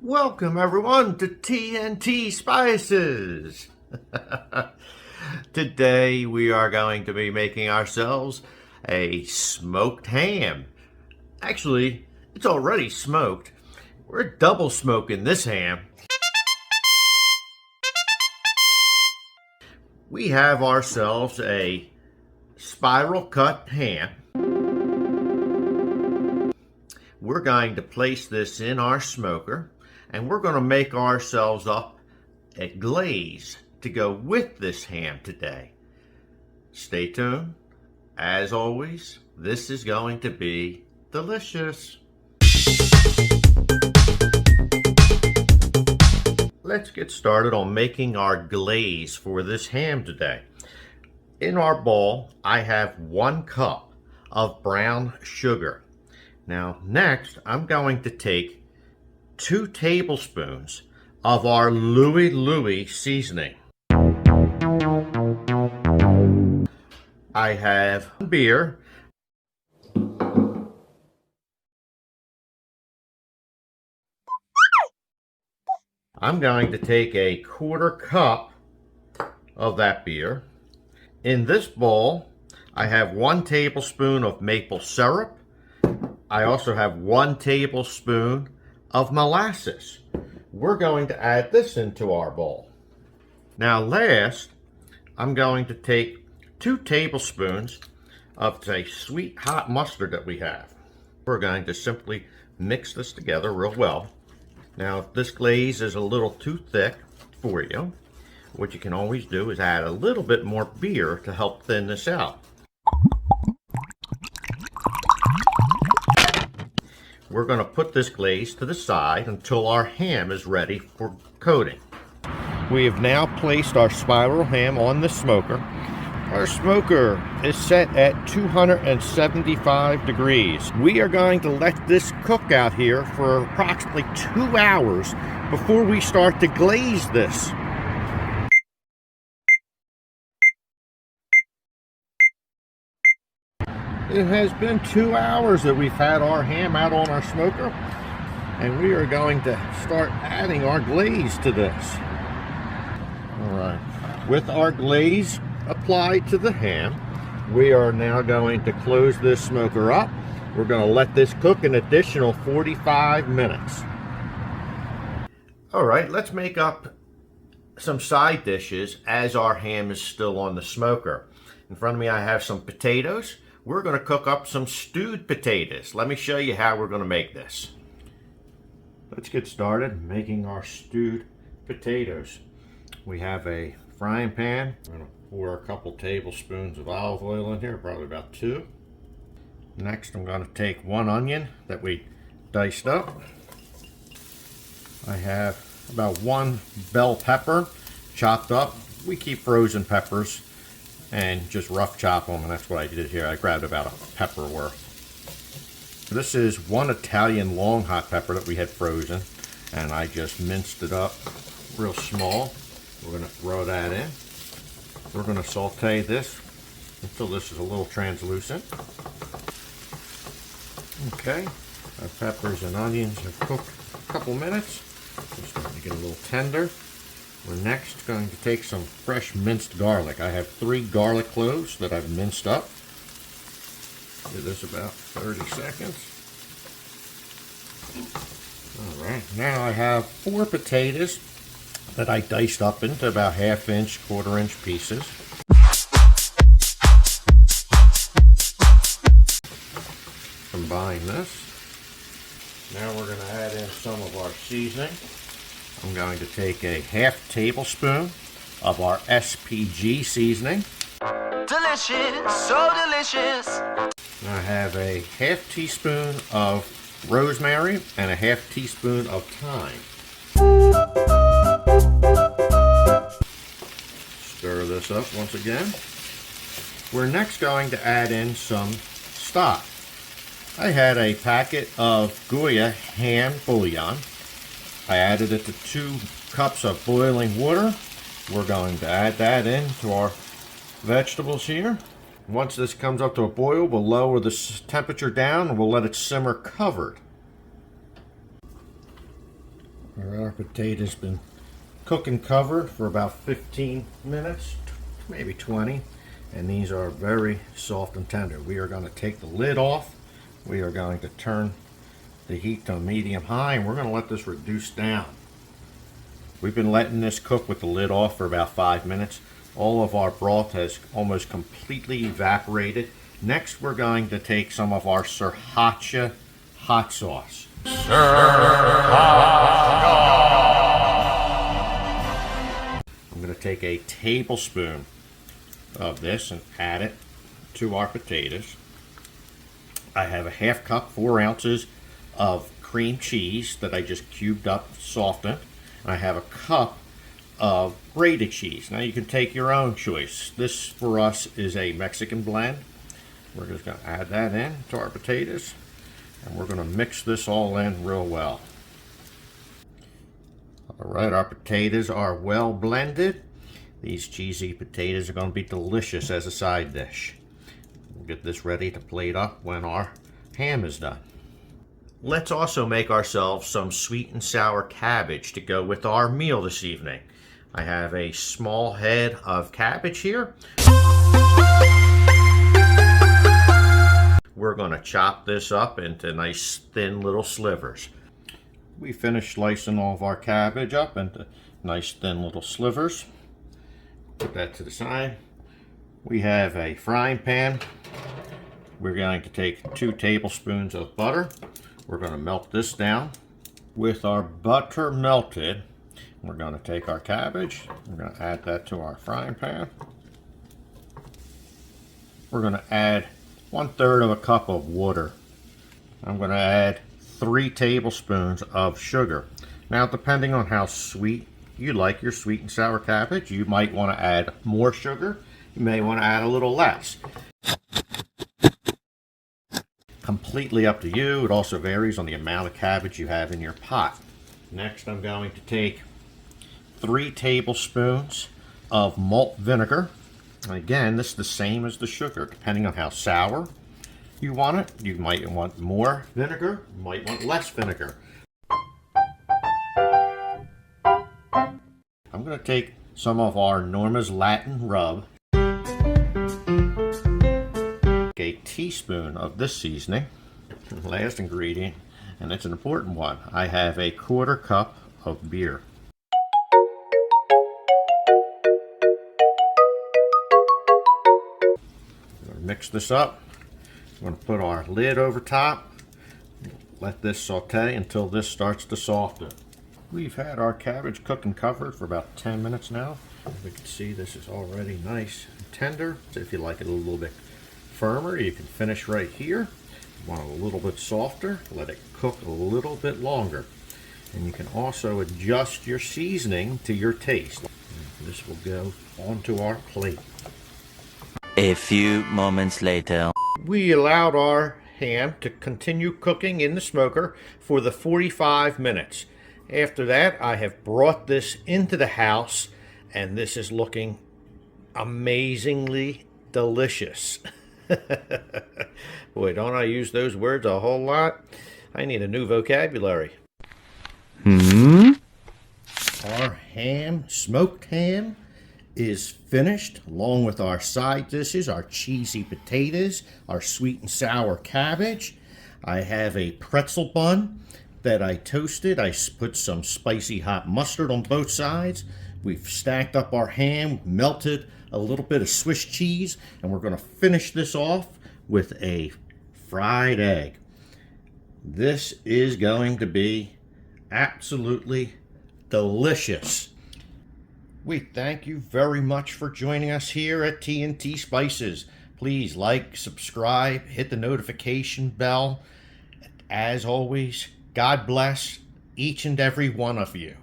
Welcome everyone to Tntspices. Today we are going to be making ourselves a smoked ham. Actually, it's already smoked. We're double smoking this ham. We have ourselves a spiral cut ham. We're going to place this in our smoker, and we're going to make ourselves up a glaze to go with this ham today. Stay tuned. As always, this is going to be delicious. Let's get started on making our glaze for this ham today. In our bowl, I have 1 cup of brown sugar. Now, next, I'm going to take 2 tablespoons of our Louis seasoning. I have beer. I'm going to take a 1/4 cup of that beer. In this bowl, I have 1 tablespoon of maple syrup. I also have 1 tablespoon of molasses. We're going to add this into our bowl. Now last, I'm going to take 2 tablespoons of the sweet hot mustard that we have. We're going to simply mix this together real well. Now if this glaze is a little too thick for you, what you can always do is add a little bit more beer to help thin this out. We're going to put this glaze to the side until our ham is ready for coating. We have now placed our spiral ham on the smoker. Our smoker is set at 275 degrees. We are going to let this cook out here for approximately 2 hours before we start to glaze this. It has been 2 hours that we've had our ham out on our smoker, and we are going to start adding our glaze to this. All right, with our glaze applied to the ham, we are now going to close this smoker up. We're going to let this cook an additional 45 minutes. All right, let's make up some side dishes as our ham is still on the smoker. In front of me I have some potatoes. We're going to cook up some stewed potatoes. Let me show you how we're going to make this. Let's get started making our stewed potatoes. We have a frying pan. I'm going to pour a couple tablespoons of olive oil in here, probably about 2. Next, I'm going to take 1 onion that we diced up. I have about 1 bell pepper chopped up. We keep frozen peppers and just rough chop them, and that's what I did here. I grabbed about a pepper worth. This is 1 Italian long hot pepper that we had frozen, and I just minced it up real small. We're going to throw that in. We're going to saute this until this is a little translucent. Okay, our peppers and onions have cooked a couple minutes. They're starting to get a little tender. We're next going to take some fresh minced garlic. I have 3 garlic cloves that I've minced up. Give this about 30 seconds. Alright, now I have 4 potatoes that I diced up into about 1/2 inch, 1/4 inch pieces. Combine this. Now we're going to add in some of our seasoning. I'm going to take a 1/2 tablespoon of our SPG seasoning. Delicious, so delicious. I have a 1/2 teaspoon of rosemary and a 1/2 teaspoon of thyme. Stir this up once again. We're next going to add in some stock. I had a packet of Goya ham bouillon. I added it to 2 cups of boiling water. We're going to add that into our vegetables here. Once this comes up to a boil, we'll lower the temperature down and we'll let it simmer covered. Our potatoes been cooking covered for about 15 minutes, maybe 20, and these are very soft and tender. We are going to take the lid off. We are going to turn the heat to medium high, and we're going to let this reduce down. We've been letting this cook with the lid off for about 5 minutes. All of our broth has almost completely evaporated. Next, we're going to take some of our sriracha hot sauce. I'm going to take a tablespoon of this and add it to our potatoes. I have a half cup, 4 ounces of cream cheese that I just cubed up, softened. I have a cup of grated cheese. Now you can take your own choice. This for us is a Mexican blend. We're just going to add that in to our potatoes, and we're going to mix this all in real well. All right, our potatoes are well blended. These cheesy potatoes are going to be delicious as a side dish. We'll get this ready to plate up when our ham is done. Let's also make ourselves some sweet and sour cabbage to go with our meal this evening. I have a small head of cabbage here. We're going to chop this up into nice thin little slivers. We finished slicing all of our cabbage up into nice thin little slivers. Put that to the side. We have a frying pan. We're going to take 2 tablespoons of butter. We're going to melt this down. With our butter melted, we're going to take our cabbage. We're going to add that to our frying pan. We're going to add 1/3 of a cup of water. I'm going to add 3 tablespoons of sugar. Now, depending on how sweet you like your sweet and sour cabbage, you might want to add more sugar. You may want to add a little less. Completely up to you. It also varies on the amount of cabbage you have in your pot. Next, I'm going to take 3 tablespoons of malt vinegar. Again, this is the same as the sugar. Depending on how sour you want it, you might want more vinegar, you might want less vinegar. I'm going to take some of our Norma's Latin rub, a teaspoon of this seasoning, last ingredient, and it's an important one. I have a 1/4 cup of beer. Mix this up. We're going to put our lid over top. Let this saute until this starts to soften. We've had our cabbage cooking covered for about 10 minutes now. We can see this is already nice and tender. So if you like it a little bit firmer, you can finish right here. If you want it a little bit softer, let it cook a little bit longer. And you can also adjust your seasoning to your taste. And this will go onto our plate. A few moments later. We allowed our ham to continue cooking in the smoker for the 45 minutes. After that, I have brought this into the house, and this is looking amazingly delicious. Boy, don't I use those words a whole lot? I need a new vocabulary. Our ham, smoked ham, is finished, along with our side dishes, our cheesy potatoes, our sweet and sour cabbage. I have a pretzel bun that I toasted. I put some spicy hot mustard on both sides. We've stacked up our ham, melted a little bit of Swiss cheese, and we're going to finish this off with a fried egg. This is going to be absolutely delicious. We thank you very much for joining us here at Tntspices. Please like, subscribe, hit the notification bell. As always, God bless each and every one of you.